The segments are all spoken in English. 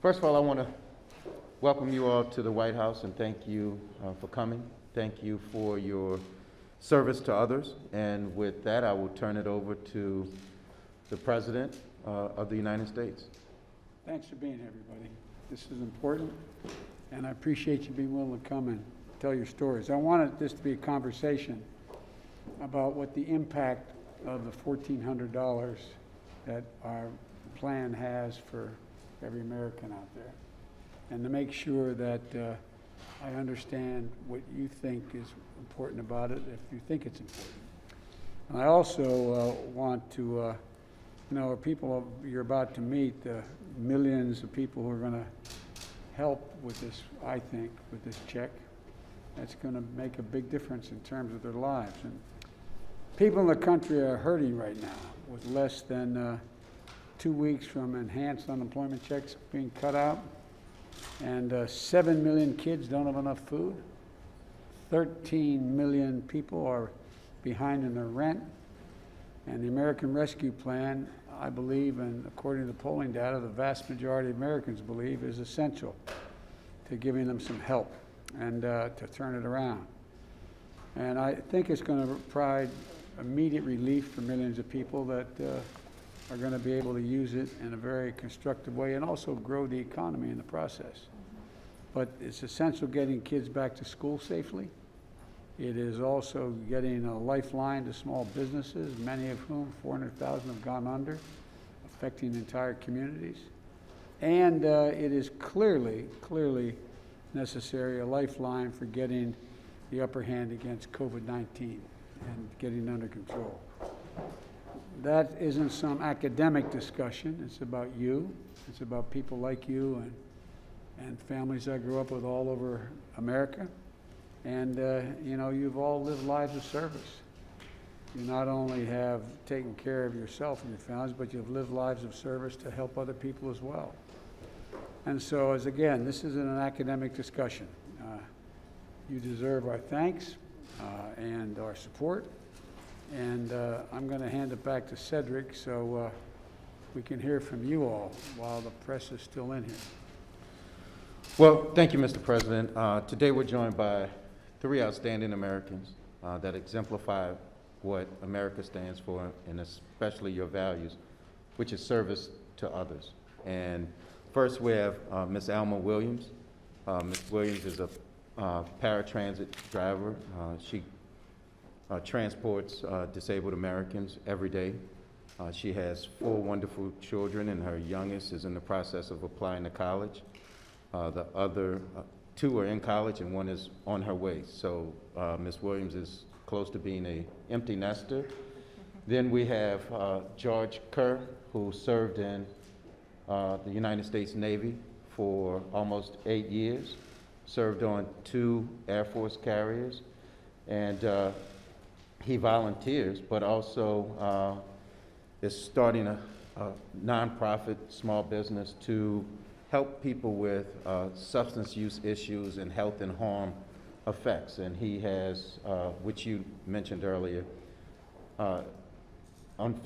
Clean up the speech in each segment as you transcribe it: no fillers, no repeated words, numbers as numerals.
First of all, I want to welcome you all to the White House and thank you for coming. Thank you for your service to others. And with that, I will turn it over to the President of the United States. Thanks for being here, everybody. This is important, and I appreciate you being willing to come and tell your stories. I wanted this to be a conversation about what the impact of the $1,400 that our plan has for every American out there, and to make sure that I understand what you think is important about it, if you think it's important. And I also want to, people you're about to meet, millions of people who are going to help with this, I think, with this check. That's going to make a big difference in terms of their lives. And people in the country are hurting right now with less than 2 weeks from enhanced unemployment checks being cut out. And 7 million kids don't have enough food. 13 million people are behind in their rent. And the American Rescue Plan, I believe, and according to the polling data, the vast majority of Americans believe is essential to giving them some help and to turn it around. And I think it's going to provide immediate relief for millions of people that are going to be able to use it in a very constructive way and also grow the economy in the process. But it's essential getting kids back to school safely. It is also getting a lifeline to small businesses, many of whom, 400,000, have gone under, affecting entire communities. And it is clearly necessary, a lifeline for getting the upper hand against COVID-19 and getting under control. That isn't some academic discussion. It's about you. It's about people like you and families I grew up with all over America. And, you've all lived lives of service. You not only have taken care of yourself and your families, but you've lived lives of service to help other people as well. And so, again, this isn't an academic discussion. You deserve our thanks and our support. And I'm going to hand it back to Cedric so we can hear from you all while the press is still in here. Well, thank you, Mr. President. Today we're joined by 3 outstanding Americans that exemplify what America stands for, and especially your values, which is service to others. And first we have Ms. Alma Williams. Ms. Williams is a paratransit driver. She transports disabled Americans every day. She has 4 wonderful children, and her youngest is in the process of applying to college. The other 2 are in college, and 1 is on her way. So Ms. Williams is close to being an empty nester. Then we have George Kerr, who served in the United States Navy for almost 8 years, served on 2 Air Force carriers, and he volunteers, but also is starting a nonprofit small business to help people with substance use issues and health and harm effects. And he has, which you mentioned earlier, the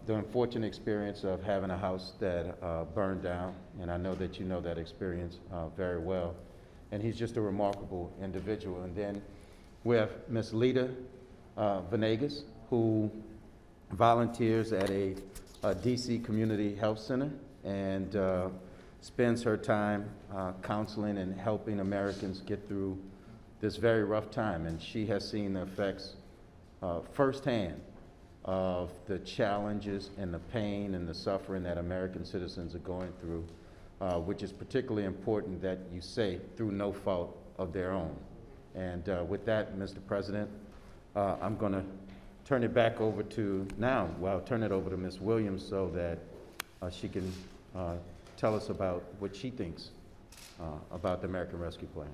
unfortunate experience of having a house that burned down, and I know that you know that experience very well. And he's just a remarkable individual. And then we have Ms. Lita Venegas, who volunteers at a DC Community Health Center and spends her time counseling and helping Americans get through this very rough time. And she has seen the effects firsthand of the challenges and the pain and the suffering that American citizens are going through, which is particularly important that you say through no fault of their own. And with that, Mr. President, I'm going to turn it back over to I'll turn it over to Ms. Williams so that she can tell us about what she thinks about the American Rescue Plan.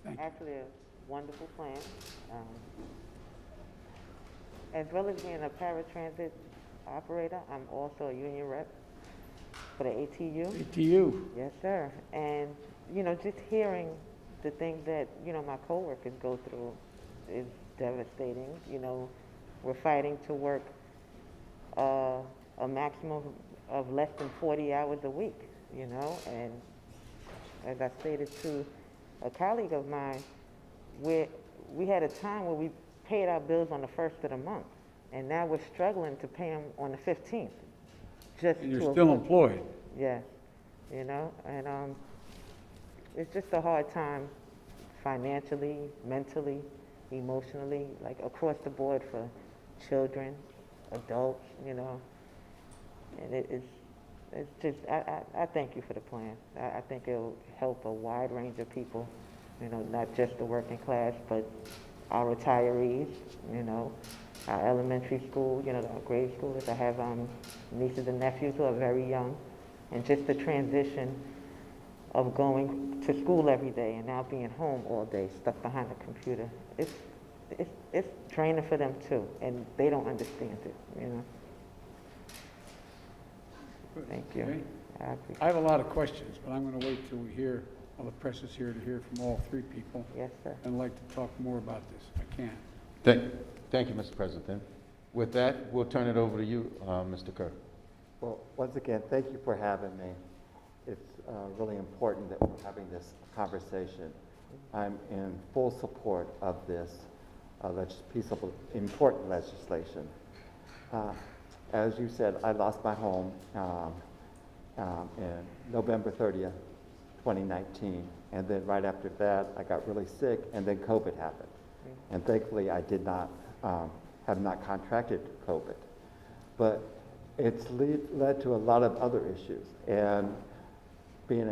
Thank you. Actually, a wonderful plan. As well as being a paratransit operator, I'm also a union rep for the ATU. ATU. Yes, sir. And, just hearing the things that, my coworkers go through is devastating. We're fighting to work a maximum of less than 40 hours a week, and As I stated to a colleague of mine, we had a time where we paid our bills on the first of the month, and now we're struggling to pay them on the 15th. Just And you're to still avoid- employed. Yeah, you know, and it's just a hard time financially, mentally, emotionally, like across the board for children, adults, you know. And it's just, I thank you for the plan. I think it'll help a wide range of people, you know, not just the working class, but our retirees, you know, our elementary school, you know, our grade schoolers. I have nieces and nephews who are very young, and just the transition of going to school every day and now being home all day, stuck behind a computer. It's draining for them too, and they don't understand it, you know. Thank you. Okay. I appreciate I have a lot of questions, but I'm going to wait till we hear, well, the press is here to hear from all three people. Yes, sir. I'd like to talk more about this, if I can. Thank you, Mr. President. With that, we'll turn it over to you, Mr. Kerr. Well, once again, thank you for having me. It's really important that we're having this conversation. I'm in full support of this piece of important legislation. As you said, I lost my home in November 30th, 2019. And then right after that, I got really sick, and then COVID happened. And thankfully, I did not, have not contracted COVID. But it's led to a lot of other issues. And being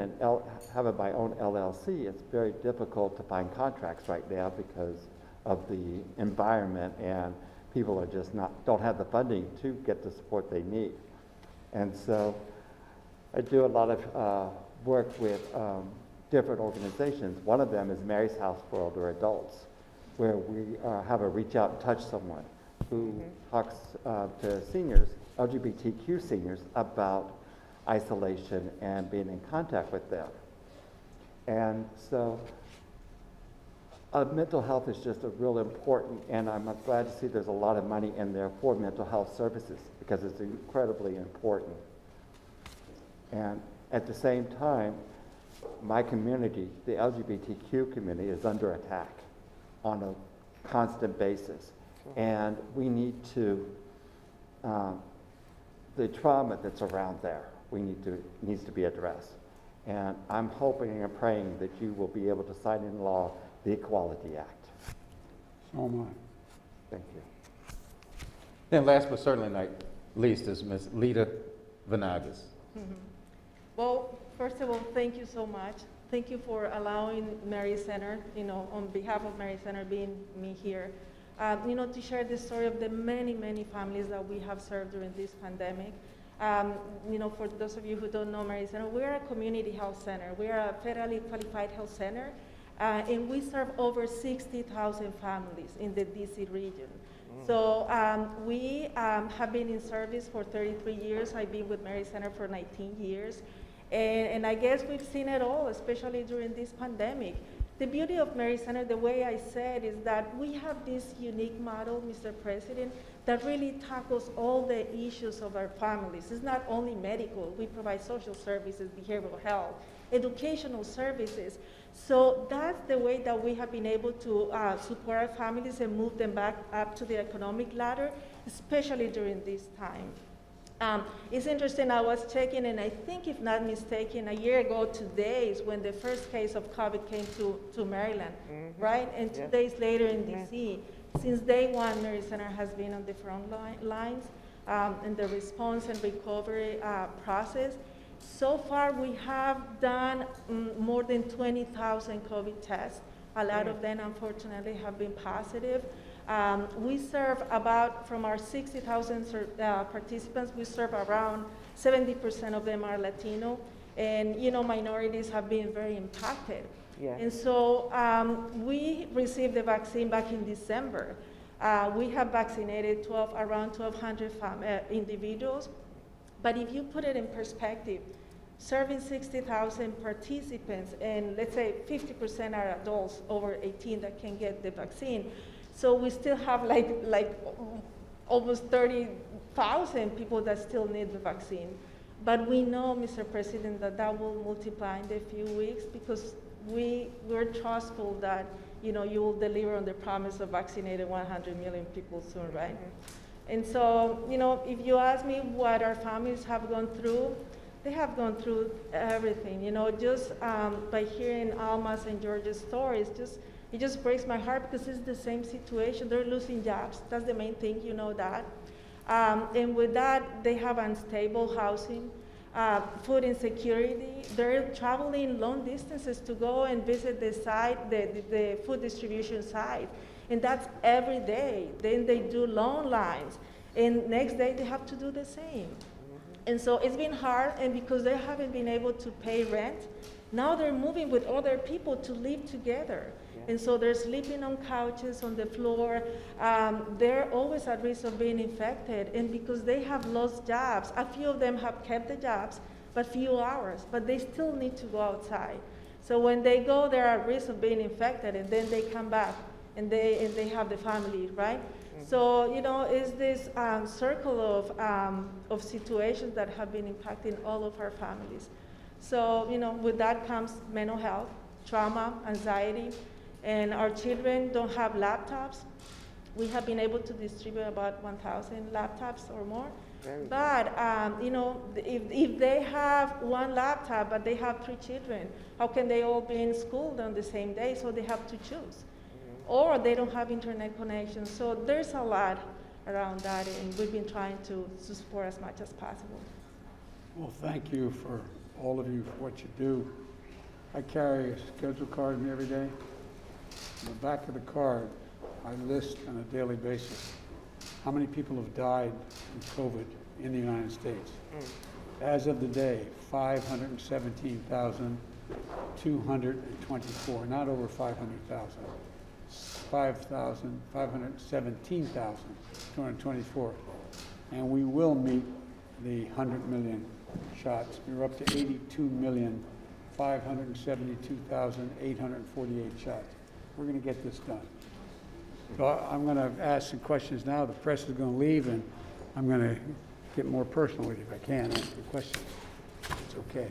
having my own LLC, it's very difficult to find contracts right now because of the environment, and people are just don't have the funding to get the support they need. And so I do a lot of work with different organizations. One of them is Mary's House for Older Adults, where we have a reach out and touch someone who talks to seniors, LGBTQ seniors, about isolation and being in contact with them. And so mental health is just a real important, and I'm glad to see there's a lot of money in there for mental health services because it's incredibly important. And at the same time, my community, the LGBTQ community, is under attack on a constant basis. And we need to, the trauma that's around there, needs to be addressed. And I'm hoping and praying that you will be able to sign into law the Equality Act. So am I. Thank you. And last but certainly not least is Ms. Lita Venagas. Well, first of all, thank you so much. Thank you for allowing Mary Center, you know, on behalf of Mary Center, being me here, you know, to share the story of the many, many families that we have served during this pandemic. You know, for those of you who don't know Mary Center, we're a community health center. We are a federally qualified health center, and we serve over 60,000 families in the DC region. So we have been in service for 33 years. I've been with Mary Center for 19 years. And I guess we've seen it all, especially during this pandemic. The beauty of Mary Center, the way I said, is that we have this unique model, Mr. President, that really tackles all the issues of our families. It's not only medical. We provide social services, behavioral health, educational services. So that's the way that we have been able to support our families and move them back up to the economic ladder, especially during this time. It's interesting, I was checking, and I think, if not mistaken, a year ago today is when the first case of COVID came to Maryland, right? And 2 days later in DC. Since day one, Mary Center has been on the front lines in the response and recovery process. So far, we have done more than 20,000 COVID tests. A lot of them, unfortunately, have been positive. We serve about, from our 60,000 participants, we serve around 70% of them are Latino. And, you know, minorities have been very impacted. Yeah. And so we received the vaccine back in December. We have vaccinated around 1,200 individuals. But if you put it in perspective, serving 60,000 participants, and let's say 50% are adults over 18 that can get the vaccine. So we still have like almost 30,000 people that still need the vaccine. But we know, Mr. President, that that will multiply in the few weeks because we're trustful that, you know, you will deliver on the promise of vaccinating 100 million people soon, right? And so, you know, if you ask me what our families have gone through, they have gone through everything, you know, just by hearing Alma's and George's stories, it just breaks my heart because it's the same situation. They're losing jobs. That's the main thing, you know that. And with that, they have unstable housing, food insecurity. They're traveling long distances to go and visit the site, the food distribution site. And that's every day. Then they do long lines. And next day, they have to do the same. And so it's been hard, and because they haven't been able to pay rent, now they're moving with other people to live together. And so they're sleeping on couches, on the floor. They're always at risk of being infected. And because they have lost jobs, a few of them have kept the jobs, but few hours, but they still need to go outside. So when they go, they're at risk of being infected, and then they come back, and they have the family, right? So, you know, it's this circle of situations that have been impacting all of our families. So, you know, with that comes mental health, trauma, anxiety, and our children don't have laptops. We have been able to distribute about 1,000 laptops or more. But, you know, if they have one laptop, but they have 3 children, how can they all be in school on the same day? So they have to choose. Or they don't have internet connection. So there's a lot around that, and we've been trying to support as much as possible. Well, thank you for all of you for what you do. I carry a schedule card with me every day. On the back of the card, I list on a daily basis how many people have died from COVID in the United States. As of the day, 517,224, not over 500,000. 517,224. And we will meet the 100 million shots. We're up to 82,572,848 shots. We're going to get this done. So I'm going to ask some questions now. The press is going to leave, and I'm going to get more personal with you if I can. Ask the questions. It's okay.